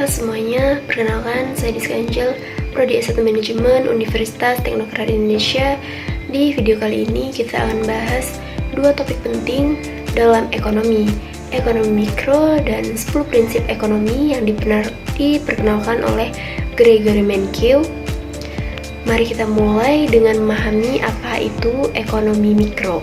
Halo semuanya, perkenalkan saya Diska Angel, Prodi S1 Manajemen Universitas Teknokraт Indonesia. Di video kali ini kita akan bahas dua topik penting dalam ekonomi mikro dan 10 prinsip ekonomi yang diperkenalkan oleh Gregory Mankiw. Mari kita mulai dengan memahami apa itu ekonomi mikro.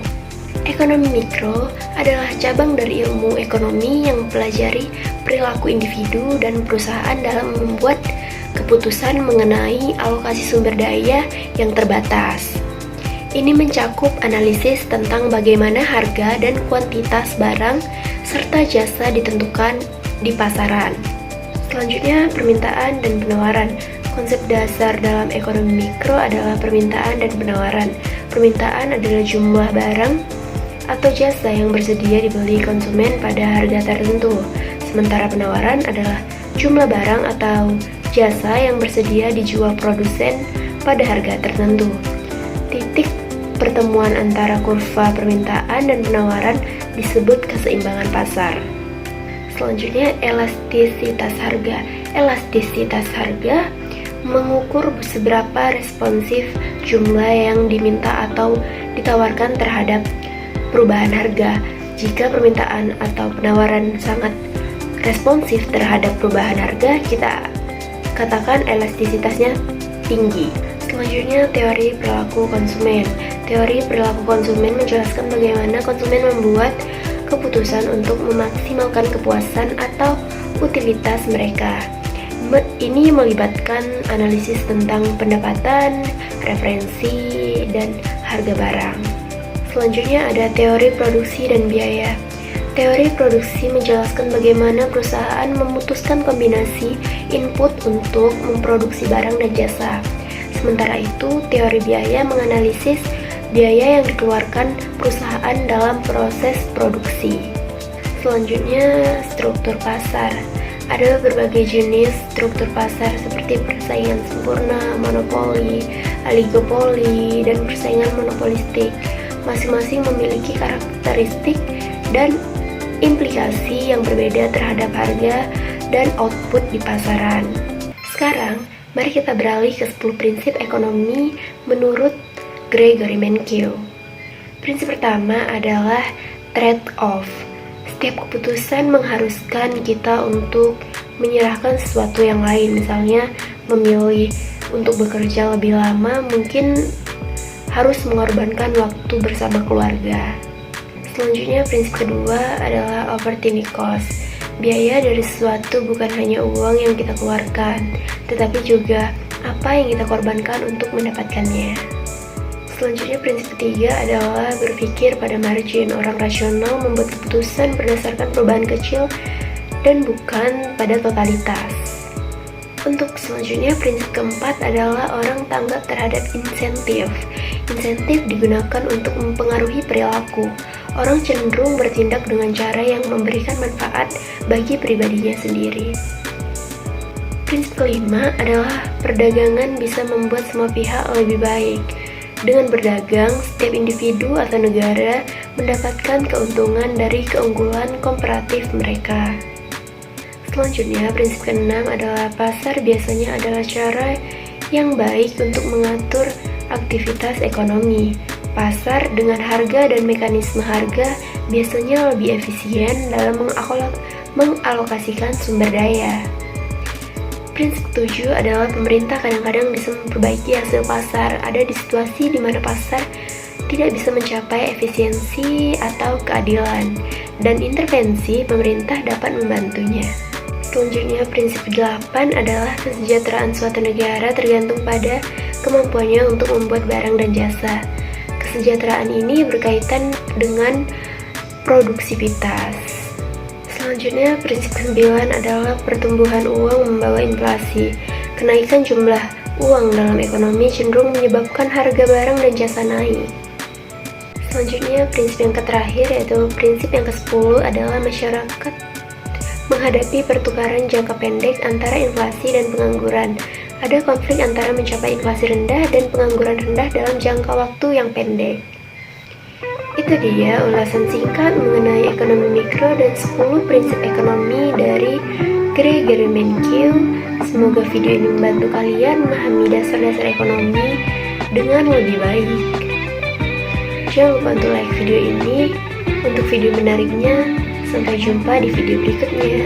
Ekonomi mikro adalah cabang dari ilmu ekonomi yang mempelajari perilaku individu dan perusahaan dalam membuat keputusan mengenai alokasi sumber daya yang terbatas. Ini mencakup analisis tentang bagaimana harga dan kuantitas barang serta jasa ditentukan di pasaran. Selanjutnya, permintaan dan penawaran. Konsep dasar dalam ekonomi mikro adalah permintaan dan penawaran. Permintaan adalah jumlah barang atau jasa yang bersedia dibeli konsumen pada harga tertentu. Sementara penawaran adalah jumlah barang atau jasa yang bersedia dijual produsen pada harga tertentu. Titik pertemuan antara kurva permintaan dan penawaran disebut keseimbangan pasar. Selanjutnya, elastisitas harga. Elastisitas harga mengukur seberapa responsif jumlah yang diminta atau ditawarkan terhadap perubahan harga. Jika permintaan atau penawaran sangat responsif terhadap perubahan harga, kita katakan elastisitasnya tinggi. Selanjutnya, teori perilaku konsumen. Teori perilaku konsumen menjelaskan bagaimana konsumen membuat keputusan untuk memaksimalkan kepuasan atau utilitas mereka. Ini melibatkan analisis tentang pendapatan, referensi, dan harga barang. Selanjutnya ada teori produksi dan biaya. Teori produksi menjelaskan bagaimana perusahaan memutuskan kombinasi input untuk memproduksi barang dan jasa. Sementara itu, teori biaya menganalisis biaya yang dikeluarkan perusahaan dalam proses produksi. Selanjutnya, struktur pasar. Ada berbagai jenis struktur pasar seperti persaingan sempurna, monopoli, oligopoli, dan persaingan monopolistik. Masing-masing memiliki karakteristik dan implikasi yang berbeda terhadap harga dan output di pasaran. Sekarang, mari kita beralih ke 10 prinsip ekonomi menurut Gregory Mankiw. Prinsip pertama adalah trade-off. Setiap keputusan mengharuskan kita untuk menyerahkan sesuatu yang lain. Misalnya, memilih untuk bekerja lebih lama mungkin harus mengorbankan waktu bersama keluarga. Selanjutnya, prinsip kedua adalah opportunity cost. Biaya dari sesuatu bukan hanya uang yang kita keluarkan, tetapi juga apa yang kita korbankan untuk mendapatkannya. Selanjutnya, prinsip ketiga adalah berpikir pada margin. Orang rasional membuat keputusan berdasarkan perubahan kecil dan bukan pada totalitas. Untuk selanjutnya, prinsip keempat adalah orang tanggap terhadap insentif. Insentif digunakan untuk mempengaruhi perilaku. Orang cenderung bertindak dengan cara yang memberikan manfaat bagi pribadinya sendiri. Prinsip kelima adalah perdagangan bisa membuat semua pihak lebih baik. Dengan berdagang, setiap individu atau negara mendapatkan keuntungan dari keunggulan komparatif mereka. Selanjutnya, prinsip keenam adalah pasar biasanya adalah cara yang baik untuk mengatur aktivitas ekonomi. Pasar dengan harga dan mekanisme harga biasanya lebih efisien dalam mengalokasikan sumber daya. Prinsip ketujuh adalah pemerintah kadang-kadang bisa memperbaiki hasil pasar. Ada di situasi di mana pasar tidak bisa mencapai efisiensi atau keadilan, dan intervensi pemerintah dapat membantunya. Selanjutnya, prinsip ke-8 adalah kesejahteraan suatu negara tergantung pada kemampuannya untuk membuat barang dan jasa. Kesejahteraan ini berkaitan dengan produksivitas. Selanjutnya, prinsip ke-9 adalah pertumbuhan uang membawa inflasi. Kenaikan jumlah uang dalam ekonomi cenderung menyebabkan harga barang dan jasa naik. Selanjutnya, prinsip yang terakhir yaitu prinsip yang ke-10 adalah masyarakat menghadapi pertukaran jangka pendek antara inflasi dan pengangguran. Ada konflik antara mencapai inflasi rendah dan pengangguran rendah dalam jangka waktu yang pendek. Itu dia ulasan singkat mengenai ekonomi mikro dan 10 prinsip ekonomi dari Gregor Menkel. Semoga video ini membantu kalian memahami dasar-dasar ekonomi dengan lebih baik. Jangan lupa untuk like video ini. Untuk video menariknya, sampai jumpa di video berikutnya.